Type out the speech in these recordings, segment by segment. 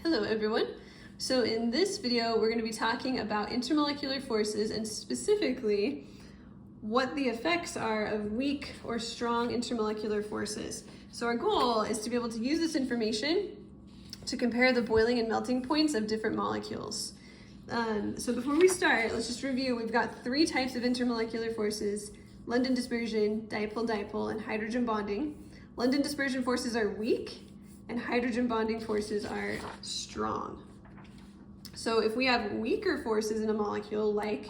Hello everyone. So in this video we're going to be talking about intermolecular forces and specifically what the effects are of weak or strong intermolecular forces. So our goal is to be able to use this information to compare the boiling and melting points of different molecules. So before we start, let's just review. We've got three types of intermolecular forces: London dispersion, dipole-dipole, and hydrogen bonding. London dispersion forces are weak and hydrogen bonding forces are strong. So if we have weaker forces in a molecule, like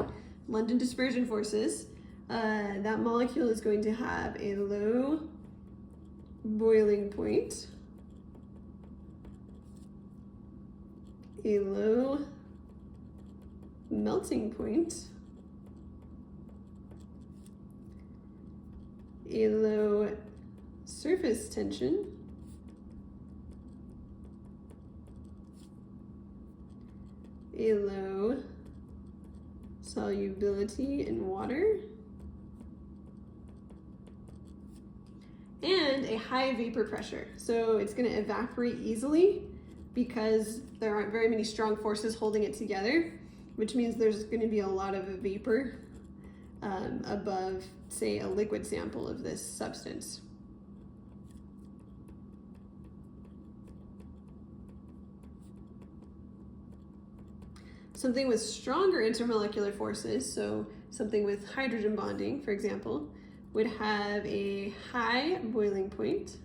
London dispersion forces, that molecule is going to have a low boiling point, a low melting point, a low surface tension, a low solubility in water, and a high vapor pressure. So it's going to evaporate easily because there aren't very many strong forces holding it together, which means there's going to be a lot of vapor above, say, a liquid sample of this substance. Something with stronger intermolecular forces, so something with hydrogen bonding, for example, would have a high boiling point,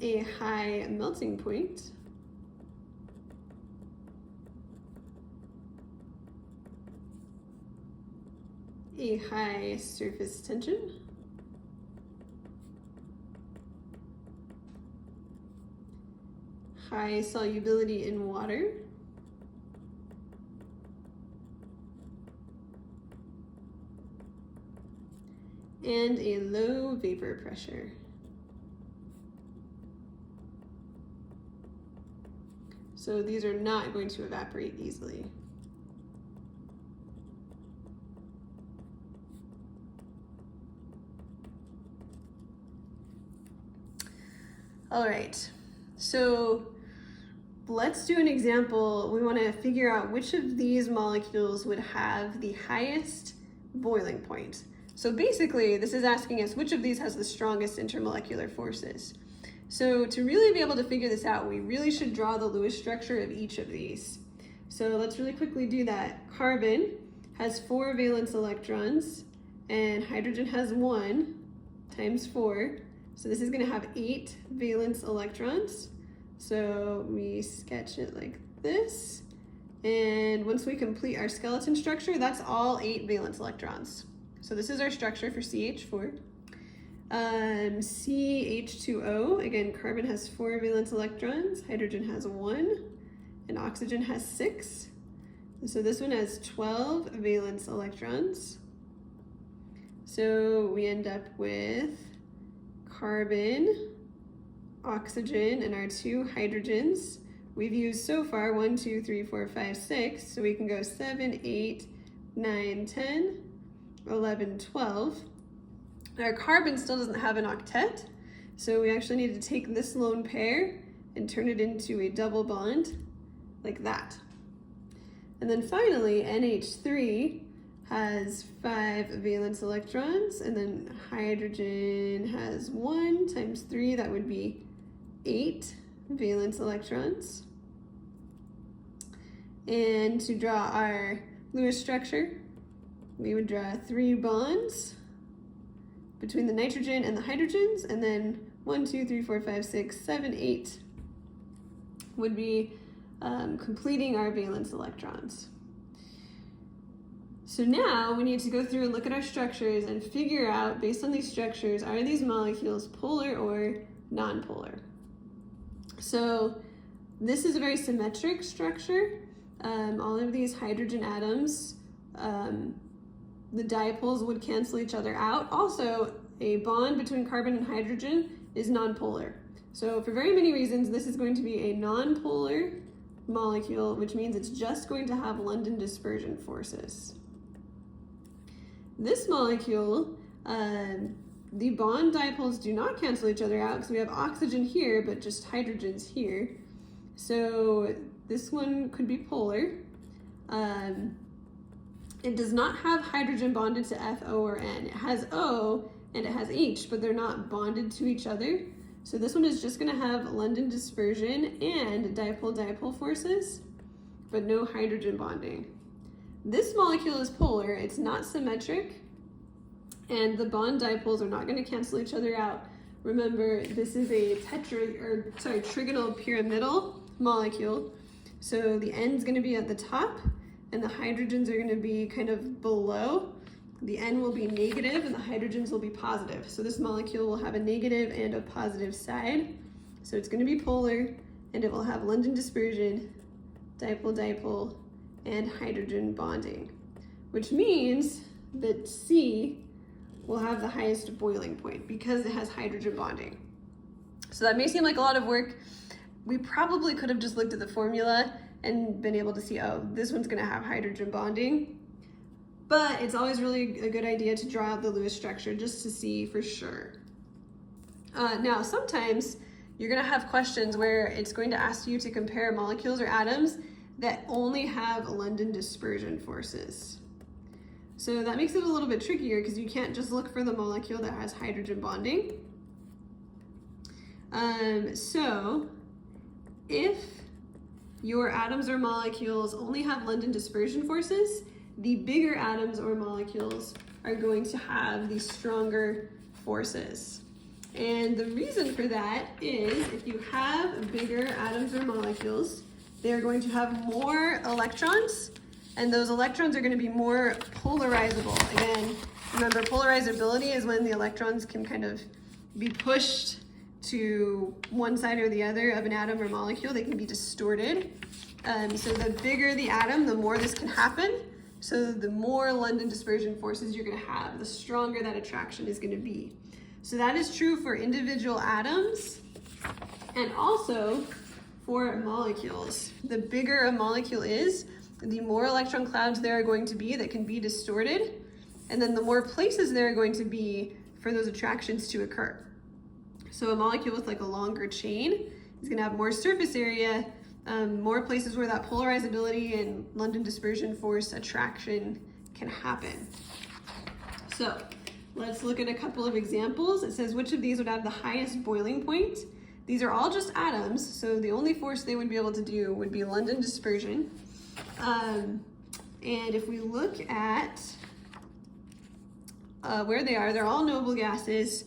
a high melting point, a high surface tension, high solubility in water, and a low vapor pressure. So these are not going to evaporate easily. All right, so let's do an example. We want to figure out which of these molecules would have the highest boiling point. So basically, this is asking us which of these has the strongest intermolecular forces. So to really be able to figure this out, we really should draw the Lewis structure of each of these. So let's really quickly do that. Carbon has 4 valence electrons and hydrogen has 1 times 4. So this is going to have 8 valence electrons. So we sketch it like this. And once we complete our skeleton structure, that's all 8 valence electrons. So this is our structure for CH4. CH2O, again, carbon has 4 valence electrons, hydrogen has 1, and oxygen has 6. So this one has 12 valence electrons. So we end up with carbon, oxygen, and our 2 hydrogens. We've used so far 1, 2, 3, 4, 5, 6, so we can go 7, 8, 9, 10, 11, 12. Our carbon still doesn't have an octet, so we actually need to take this lone pair and turn it into a double bond, like that. And then finally, NH3 has 5 valence electrons, and then hydrogen has 1 times 3, that would be 8 valence electrons. And to draw our Lewis structure, we would draw 3 bonds between the nitrogen and the hydrogens, and then 1, 2, 3, 4, 5, 6, 7, 8 would be completing our valence electrons. So now we need to go through and look at our structures and figure out, based on these structures, are these molecules polar or nonpolar? So this is a very symmetric structure. All of these hydrogen atoms, the dipoles would cancel each other out. Also, a bond between carbon and hydrogen is nonpolar. So for very many reasons, this is going to be a nonpolar molecule, which means it's just going to have London dispersion forces. This molecule The bond dipoles do not cancel each other out because we have oxygen here, but just hydrogens here. So this one could be polar. It does not have hydrogen bonded to F, O, or N. It has O and it has H, but they're not bonded to each other. So this one is just gonna have London dispersion and dipole-dipole forces, but no hydrogen bonding. This molecule is polar, it's not symmetric, and the bond dipoles are not gonna cancel each other out. Remember, this is a trigonal pyramidal molecule. So the N's gonna be at the top and the hydrogens are gonna be kind of below. The N will be negative and the hydrogens will be positive. So this molecule will have a negative and a positive side. So it's gonna be polar and it will have London dispersion, dipole-dipole, and hydrogen bonding, which means that C will have the highest boiling point because it has hydrogen bonding. So that may seem like a lot of work. We probably could have just looked at the formula and been able to see, oh, this one's gonna have hydrogen bonding. But it's always really a good idea to draw out the Lewis structure just to see for sure. Now, sometimes you're gonna have questions where it's going to ask you to compare molecules or atoms that only have London dispersion forces. So that makes it a little bit trickier because you can't just look for the molecule that has hydrogen bonding. So if your atoms or molecules only have London dispersion forces, the bigger atoms or molecules are going to have the stronger forces. And the reason for that is if you have bigger atoms or molecules, they're going to have more electrons, and those electrons are going to be more polarizable. Again, remember, polarizability is when the electrons can kind of be pushed to one side or the other of an atom or molecule. They can be distorted. So the bigger the atom, the more this can happen. So the more London dispersion forces you're going to have, the stronger that attraction is going to be. So that is true for individual atoms and also for molecules. The bigger a molecule is, the more electron clouds there are going to be that can be distorted, and then the more places there are going to be for those attractions to occur. So a molecule with like a longer chain is going to have more surface area, more places where that polarizability and London dispersion force attraction can happen. So let's look at a couple of examples. It says, which of these would have the highest boiling point? These are all just atoms, so the only force they would be able to do would be London dispersion. And if we look at where they are, they're all noble gases.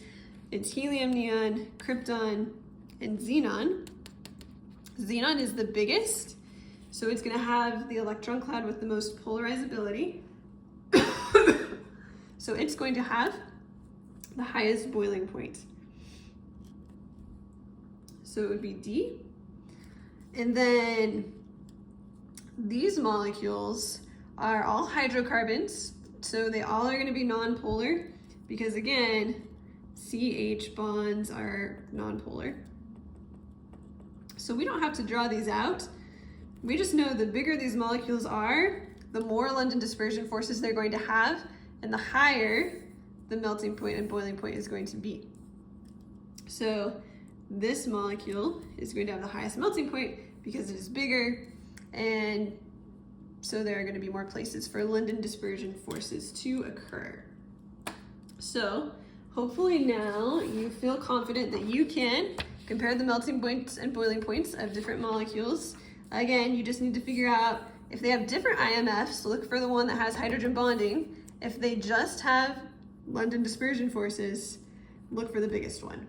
It's helium, neon, krypton, and xenon. Xenon is the biggest, so it's going to have the electron cloud with the most polarizability. So it's going to have the highest boiling point. So it would be D. And then these molecules are all hydrocarbons, so they all are going to be nonpolar because, again, CH bonds are nonpolar. So we don't have to draw these out. We just know the bigger these molecules are, the more London dispersion forces they're going to have, and the higher the melting point and boiling point is going to be. So this molecule is going to have the highest melting point because it is bigger, and so there are going to be more places for London dispersion forces to occur. So hopefully now you feel confident that you can compare the melting points and boiling points of different molecules. Again, you just need to figure out if they have different IMFs, look for the one that has hydrogen bonding. If they just have London dispersion forces, look for the biggest one.